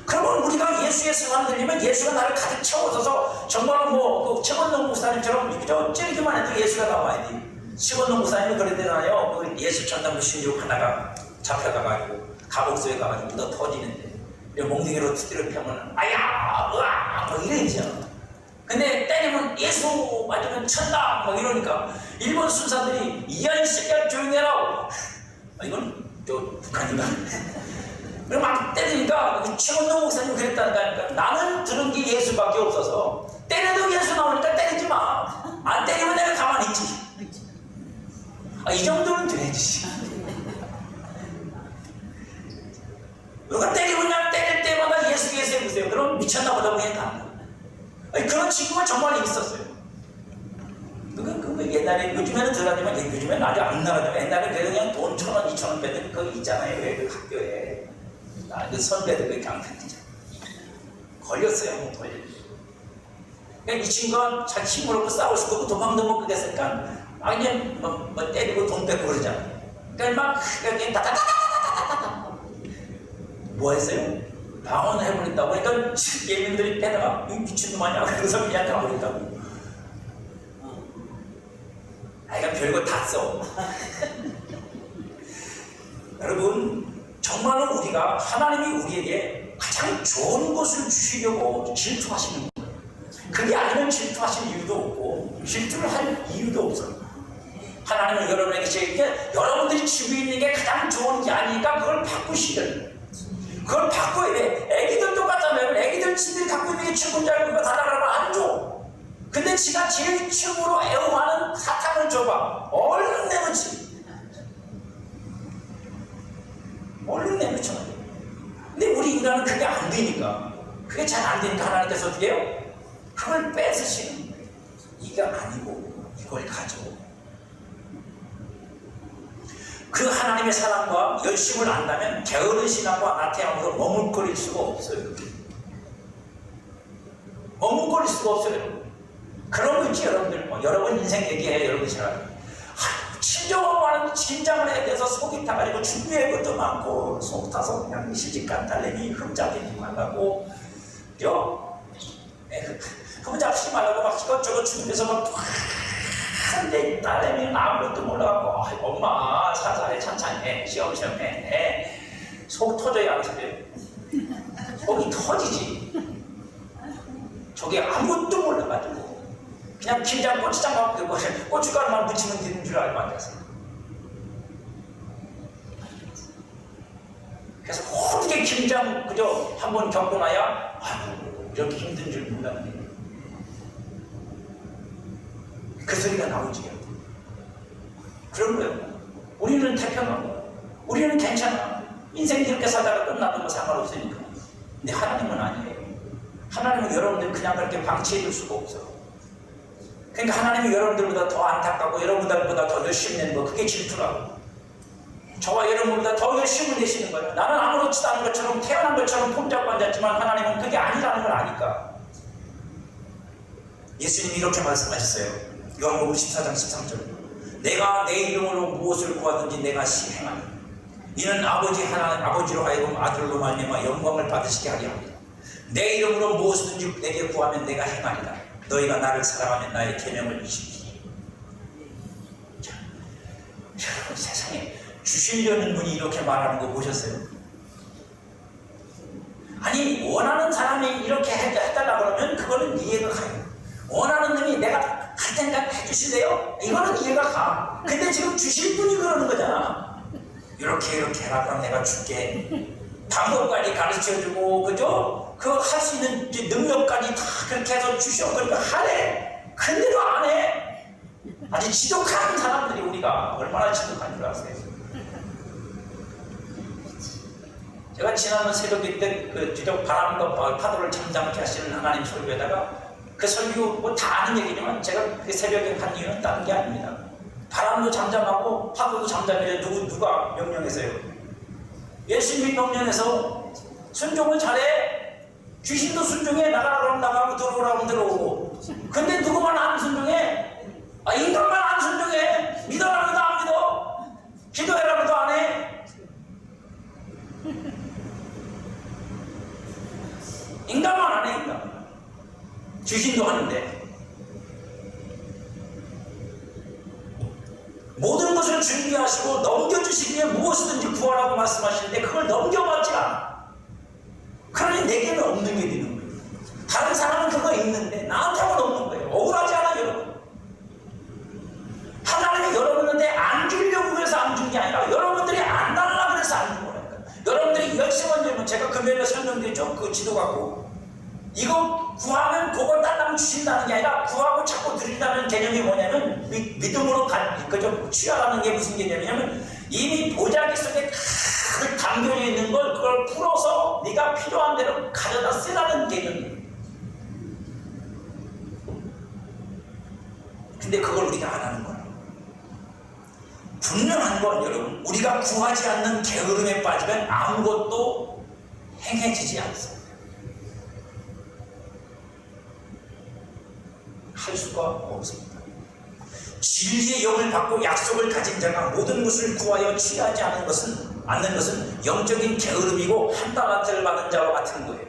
그러면 우리가 예수의 사람 들리면 예수가 나를 가득 채워줘서 정말 뭐 최건동 목사님처럼 그저 찌르기만 해도 예수가 나와야 돼. 최건동 목사님이 그랬잖아요. 그 예수 전담부 신juk 하나가 잡혀가가지고 감옥소에 가가지고 묻어 터지는데 몽둥이로 투지를 펴면 아야 으아 뭐 이러잖아. 근데 때리면 예수 맞으면 천다 뭐 이러니까 일본 순사들이 이야 이 새끼야 조용히 해라. 이건 저 북한인가? 그럼 막 때리니까 최건동 목사님이 그랬다니까. 나는 들은 게 예수밖에 없어서 때려도 예수 나오니까 때리지 마. 안 때리면 내가 가만히 있지. 이 정도는 돼야지. 누가 때리고 그냥 때릴 때마다 예수 해보세요. 그럼 미쳤나 보다 그냥 간다. 그런 친구가 정말 있었어요. 그 옛날에 요즘에는 덜하지만 요즘에는 아주 안 나가지만 옛날에 그냥 돈 1,000원, 2,000원 빼는 거 있잖아요. 왜 그 학교에 그 선배들 그 강탈이죠. 걸렸어요. 뭐 걸렸어요. 그러니까 이 친구가 잘 힘을 얻고 싸울 수도 없고 도망도 못 가겠으니까 그냥 뭐 때리고 돈 뺏고 그러잖아요. 그러니까 막 그냥 따따따따따따따 뭐 했어요? 방언을 해버린다고. 그러니까 예민들이 빼다가 미친놈 아니야? 그래서 그냥 가버린다고. 그러니까 별거 다 써. 여러분 정말로 우리가 하나님이 우리에게 가장 좋은 것을 주시려고 질투하시는 거예요. 그게 아니면 질투하실 이유도 없고 질투를 할 이유도 없어요. 하나님은 여러분에게 제게 여러분들이 지고 있는 게 가장 좋은 게 아니니까 그걸 바꾸시려는. 그걸 바꿔야 돼. 애기들 똑같잖아요. 애기들 지들이 갖고 있는 게 최고인 줄 알고 그거 다 달라고 안 줘. 근데 지가 제일 최고로 애용하는 사탕을 줘봐. 얼른 내놓지. 얼른 내놓죠. 근데 우리 인간은 그게 안 되니까. 그게 잘 안 되니까 하나님께서 어떻게 해요? 그걸 뺏으시는 거예요. 이게 아니고 이걸 가져. 그 하나님의 사랑과 열심을 안다면 게으른 신앙과 나태함으로 머뭇거릴 수가 없어요. 머뭇거릴 수가 없어요. 그런 거 있지 여러분들. 여러분 인생 얘기해 여러분 잘. 친정으로 하는 긴장을 해야 돼서 속이 타가지고 준비할 것도 많고 속 타서 그냥 시집간 딸내미 흠잡이니 만나고 그거 잡수지 말라고 막 이것저것 주면서 막 하는데 딸내미는 아무것도 몰라갖고 엄마 살살해 천천히 해 시험시험 해 속 터져야 안 터져요? 속이 터지지. 저게 아무것도 몰라가지고 그냥 김장 고추장 갖고 고춧가루만 묻히면 되는 줄 알고 앉았어요. 그래서 어떻게 김장 그저 한번 겪고 나야 아이고 이렇게 힘든 줄 몰랐네. 그 소리가 나오지요. 그런 거예요. 우리는 태평하고 우리는 괜찮아. 인생 이렇게 살다가 끝나도 뭐 상관없으니까. 근데 하나님은 아니에요. 하나님은 여러분들 그냥 그렇게 방치해 줄 수가 없어. 그러니까 하나님이 여러분들보다 더 안타깝고 여러분들보다 더 열심히 내는 거 그게 질투라고. 저와 여러분보다 더 열심히 내시는 거예요. 나는 아무렇지도 않은 것처럼 태어난 것처럼 폼잡고 앉았지만 하나님은 그게 아니라는 걸 아니까. 예수님이 이렇게 말씀하셨어요. 요한복음 14장 13절. 내가 내 이름으로 무엇을 구하든지 내가 시행하니 이는 아버지로 하여금 아들로 말미암아 영광을 받으시게 하려 합니다. 내 이름으로 무엇이든지 내게 구하면 내가 행하리라. 너희가 나를 사랑하면 나의 계명을 지키리. 자, 여러분 세상에 주시려는 분이 이렇게 말하는 거 보셨어요? 아니 원하는 사람이 이렇게 해달라 그러면 그거는 이해가 가요. 원하는 놈이 내가 할 테니까 해주실래요? 이거는 이해가 가. 근데 지금 주실 분이 그러는 거잖아. 이렇게 해라 그럼 내가 줄게. 방법까지 가르쳐주고 그죠? 그거 할 수 있는 능력까지 다 그렇게 해서 주셔. 그러니까 하래. 근데도 안 해. 아주 지독한 사람들이 우리가 얼마나 지독한 줄 아세요? 제가 지난번 새벽에 때 그 지독 바람과 파도를 잠잠케 하시는 하나님 설교에다가 그 설교 뭐 다 아는 얘기지만 제가 그 새벽에 한 이유는 다른 게 아닙니다. 바람도 잠잠하고 파도도 잠잠해요. 누가 명령해서요? 예수님이 명령해서 순종을 잘해. 귀신도 순종해. 나가라 그러면 나가고 들어오라 그러면 들어오고. 근데 누구만 안 순종해? 인간만 안 순종해. 믿어라 그래도 안 믿어. 기도해라 그래도 안 해. 인간만 안 해. 인간. 귀신도 하는데. 모든 것을 준비하시고 넘겨주시기 위해 무엇이든지 구하라고 말씀하시는데 그걸 넘겨받지 않아. 그러니 내게는 없는 게 되는 거예요. 다른 사람은 그거 있는데 나한테는 없는 거예요. 억울하지 않아요, 여러분? 하나님이 여러분한테 안 주려고 해서 안 준 게 아니라 여러분들이 안 달라고 그래서 안 준 거라니까. 여러분들이 열심히 하면 제가 금요일에 설명드렸죠? 그 지도 갖고 이거 구하면 그걸 달라고 주신다는 게 아니라 구하고 자꾸 드린다는 개념이 뭐냐면 믿음으로 그저 취하라는 게 무슨 개념이냐면 이미 보자기 속에 가득 담겨져 있는 걸 그걸 풀어서 네가 필요한 대로 가져다 쓰라는 개념이에요. 근데 그걸 우리가 안 하는 거예요. 분명한 건 여러분 우리가 구하지 않는 게으름에 빠지면 아무것도 행해지지 않습니다. 할 수가 없습니다. 진리의 영을 받고 약속을 가진 자가 모든 것을 구하여 취하지 않는 것은 영적인 게으름이고 한다마트를 받은 자와 같은 거예요.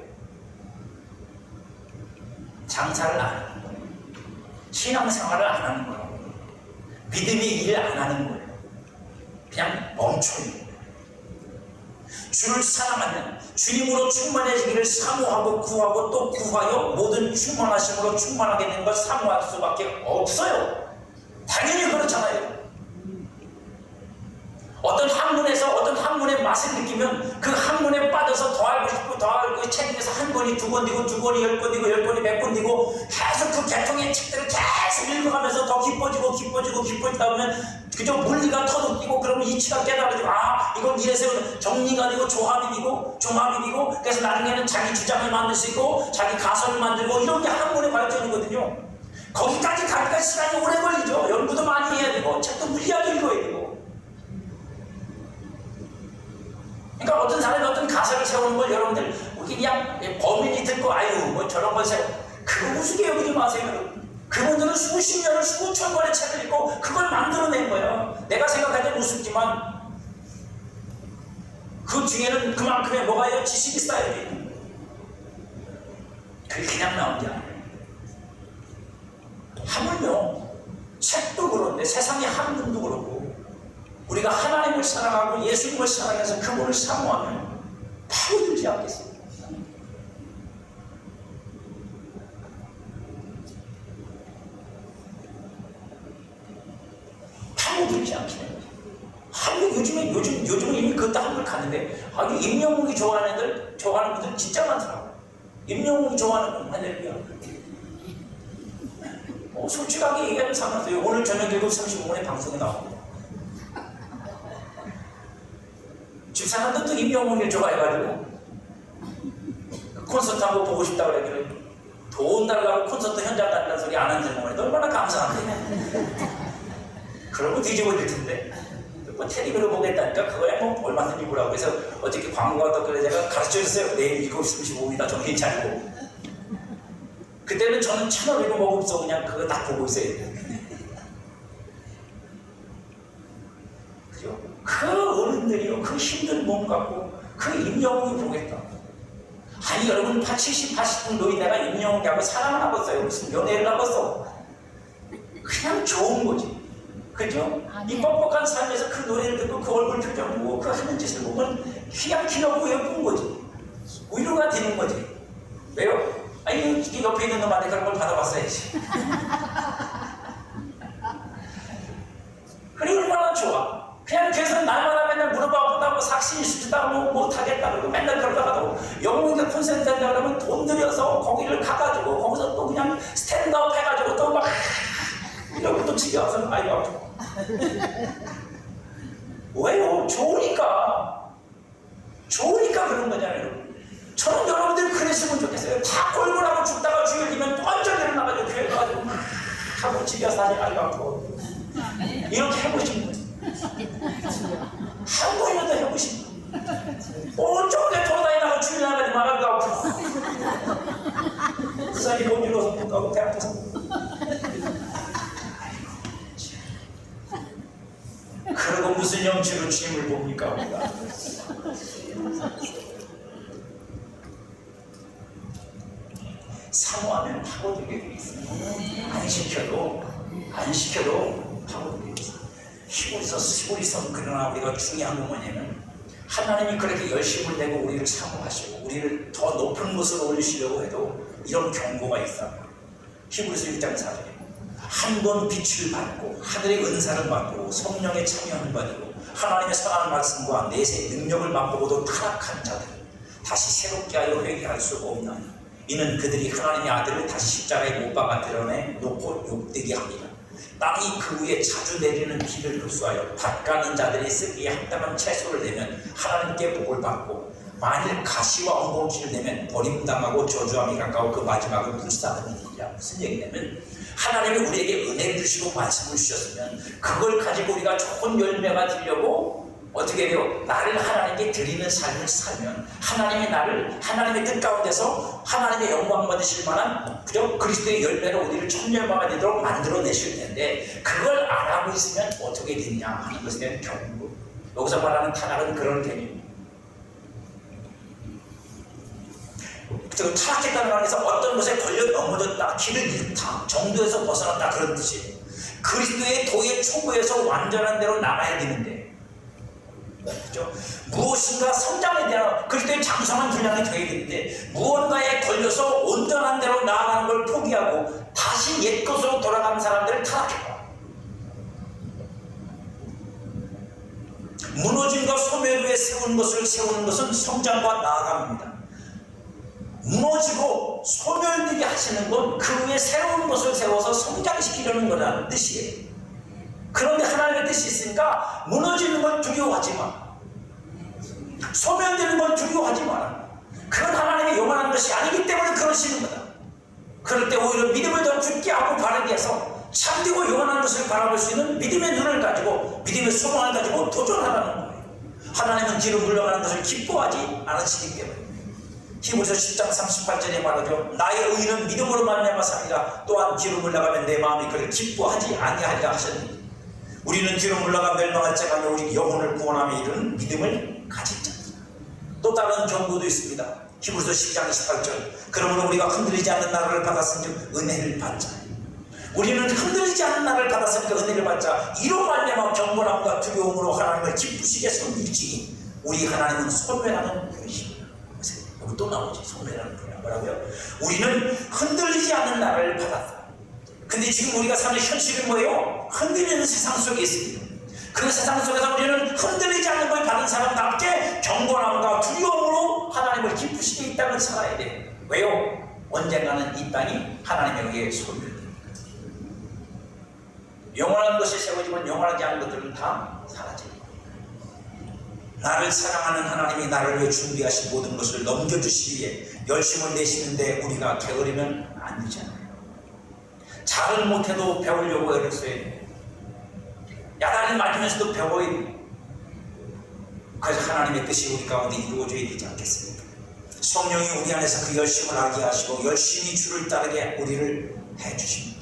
장사를 안 하는 거예요. 신앙생활을 안 하는 거예요. 믿음의 일을 안 하는 거예요. 그냥 멈춰있는 거예요. 주를 사랑하면 주님으로 충만해지기를 사모하고 구하고 또 구하여 모든 충만하심으로 충만하게 된 걸 사모할 수밖에 없어요. 당연히 그렇잖아요. 어떤 학문에서 어떤 학문의 맛을 느끼면 그 학문에 빠져서 더 알고 싶고 더 알고 책에서 한 권이 두 권 되고 두 권이 10권 되고 10권이 100권 되고 계속 그 계통의 책들을 계속 읽어가면서 더 깊어지다 보면 그저 물리가 터득되고 그러면 이치가 깨달아지고 이건 이래서 정리가 되고 조합이 되고 그래서 나중에는 자기 주장을 만들 수 있고 자기 가설을 만들고 이런 게 학문의 발전이거든요. 거기까지 가기가 시간이 오래 걸리죠. 연구도 많이 해야 되고 책도 물리하게 읽어야 되고. 그러니까 어떤 사람이 어떤 가설을 세우는 걸 여러분들 그냥 범인이 듣고 뭐 저런 걸 그거 우습게 여기지 마세요. 그분들은 수십 년을 수천 권의 책을 읽고 그걸 만들어낸 거예요. 내가 생각할 때는 우습지만 그 중에는 그만큼의 뭐가 지식이 쌓여져 있는 거예요. 그게 그냥 나온 게 아니에요. 하물며 책도 그런데 세상의 한문도 그렇고 우리가 하나님을 사랑하고 예수님을 사랑해서 그분을 사모하면 파고들지 않겠습니까? 파고들지 않겠네요. 요즘은 이미 그것도 한물 갔는데 아주 임영웅이 좋아하는 분들 진짜 많더라고요. 임영웅이 좋아하는 분 할렐루야. 솔직하게 얘기하면 상관없어요. 오늘 저녁 7시 35분에 방송에 나옵니다. 집사람들도 임영웅을 좋아해가지고 콘서트 한번 보고 싶다고 그러길래 돈 달라고 콘서트 현장 간다는 소리 안 하는 사람은 얼마나 감사한데. 그러고 뒤집어질 텐데 뭐 텔레비를 보겠다니까 그거야 뭐 얼마든지 보라고 해서 어저께 광고가 그래 제가 가르쳐줬어요. 내일 7시 35분이다 정신 차리고. 그때는 저는 채널이고 뭐고 없어 그냥 그거 딱 보고 있어야 돼요. 그죠? 그 어른들이요 그 힘든 몸 갖고 그 임영웅이 보겠다. 아니 여러분 70, 80분 노인네가 임영웅하고 사랑을 하겠어요. 무슨 연애를 하겠어. 그냥 좋은 거지. 그죠? 이 뻑뻑한 삶에서 그 노래를 듣고 그 얼굴 표정 보고 그 하는 짓을 보면 그냥 귀엽고 예쁜 거지. 위로가 되는 거지. 왜요? 아니 이 옆에 있는 놈한테 그런 걸 받아봤어야지. 그래 얼마나 좋아. 그냥 그래서 날마다 맨날 무릎 아프다고 삭신이 수주다고 뭐 못하겠다 그러고 맨날 그러다가도 영웅의 콘서트 하려고 그러면 돈 들여서 거기를 가가지고 거기서 또 그냥 스탠드업 해가지고 또 막 이러고 또 집에 와서 아이고 아프고. 왜요? 좋으니까 그런 거잖아요. 저는 여러분들 그랬으면 좋겠어요. 다 골골하고 죽다가 주일이면 또 완전히 일어나가지고 교회 가가지고 막 하고 집에 와서 아이고 아프고 이렇게 해보신 거예요. 한 번이라도 해보신 거예요. 온종일 돌아다니다가 주일 나가지고 말하기도 아프고 그 사이 못 이뤄서 못 가고 배 아파서 그러고 무슨 영치로 주님을 봅니까 우리가. 사모하면 파고들게 돼 있어요. 안 시켜도 파고들게 돼 있어요. 히브리서 그러나 우리가 중요한 건 뭐냐면 하나님이 그렇게 열심을 내고 우리를 사모하시고 우리를 더 높은 곳으로 올리시려고 해도 이런 경고가 있어요. 히브리서 1장 4절에 한 번 빛을 받고 하늘의 은사를 받고 성령의 참여를 받고 하나님의 선한 말씀과 내세 능력을 맛보고도 타락한 자들 다시 새롭게 하여 회개할 수 없나니 이는 그들이 하나님의 아들을 다시 십자가에 못 박아 드러내 놓고 욕되게 합니다. 땅이 그 위에 자주 내리는 비를 흡수하여 밭가는 자들이 쓰기에 합당한 채소를 내면 하나님께 복을 받고 만일 가시와 엉겅퀴를 내면 버림당하고 저주함이 가까워 그 마지막은 불쌍한 일이야. 무슨 얘기냐면 하나님이 우리에게 은혜를 주시고 말씀을 주셨으면 그걸 가지고 우리가 좋은 열매가 되려고 어떻게 해요? 나를 하나님께 드리는 삶을 살면 하나님이 나를 하나님의 뜻 가운데서 하나님의 영광 받으실 만한 그저 그리스도의 열매로 우리를 천열마가 되도록 만들어내실 텐데 그걸 안 하고 있으면 어떻게 되느냐 하는 것에 대한 경고. 여기서 말하는 타락은 그런 개념입니다. 타락했다는 말에서 어떤 것에 걸려 넘어졌다, 길을 잃다, 정도에서 벗어났다 그런 뜻이에요. 그리스도의 도의 초구에서 완전한 대로 나가야 되는데 그렇죠? 무엇인가 성장에 대한 그리스도의 장성한 분량이 되어야 되는데 무언가에 걸려서 온전한 대로 나아가는 걸 포기하고 다시 옛 것으로 돌아가는 사람들을 타락했다. 무너짐과 소멸 위에 세우는 것은 성장과 나아감입니다. 무너지고 소멸되게 하시는 건 그 위에 새로운 것을 세워서 성장시키려는 거라는 뜻이에요. 그런데 하나님의 뜻이 있으니까 무너지는 걸 두려워하지 마. 소멸되는 걸 두려워하지 마라. 그건 하나님의 영원한 것이 아니기 때문에 그러시는 거다. 그럴 때 오히려 믿음을 더 굳게 하고 바르게 해서 참되고 영원한 것을 바라볼 수 있는 믿음의 눈을 가지고 믿음의 소망을 가지고 도전하라는 거예요. 하나님은 뒤로 물러가는 것을 기뻐하지 않으시기 때문에 히브리서 10장 38절에 말하죠. 나의 의는 믿음으로 말미암아 사리라. 또한 뒤로 물러가면 내 마음이 그를 기뻐하지 아니하리라 하셨느니 우리는 뒤로 물러가 멸망할 자가 아니라 우리 영혼을 구원함에 이르는 믿음을 가진 자다. 또 다른 경고도 있습니다. 히브리서 10장 28절 그러므로 우리가 흔들리지 않는 나라를 받았은즉 은혜를 받자. 우리는 흔들리지 않는 나를 받았으니까 은혜를 받자. 이로 말미암아 경건함과 두려움으로 하나님을 기쁘시게 섬기지. 우리 하나님은 소멸하는 분이십니다. 여기 또 나오지. 소멸하는 분이야. 뭐라고요? 우리는 흔들리지 않는 나를 받았다. 근데 지금 우리가 사는 현실은 뭐예요? 흔들리는 세상 속에 있습니다. 그 세상 속에서 우리는 흔들리지 않는 걸 받은 사람답게 경건함과 두려움으로 하나님을 기쁘시게 이 땅을 살아야 돼요. 왜요? 언젠가는 이 땅이 하나님에게 소멸됩니다. 영원한 것이 세워지면 영원하지 않은 것들은 다 사라집니다. 나를 사랑하는 하나님이 나를 위해 준비하신 모든 것을 넘겨주시기 위해 열심을 내시는데 우리가 게으르면 안 되잖아요. 잘은 못해도 배우려고 애를 써야 돼요. 야단을 맞으면서도 배워야 돼요. 그래서 하나님의 뜻이 우리 가운데 이루어져야 되지 않겠습니까? 성령이 우리 안에서 그 열심을 하게 하시고 열심히 주를 따르게 우리를 해주십니다.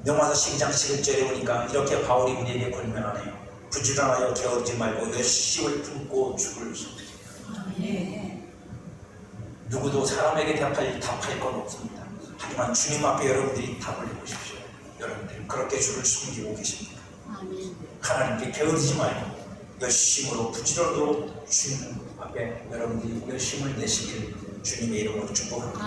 로마서 12장 11절에 보니까 이렇게 바울이 우리에게 권면하네요. 부지런하여 게으르지 말고 열심을 품고 주를 섬기라. 누구도 사람에게 답할 건 없습니다. 하지만 주님 앞에 여러분들이 답을 해보십시오. 여러분들 그렇게 주를 숨기고 계십니다. 하나님께 게으르지 말고 열심으로 부지런으로 주님 앞에 여러분들이 열심을 내시길 주님의 이름으로 축복합니다.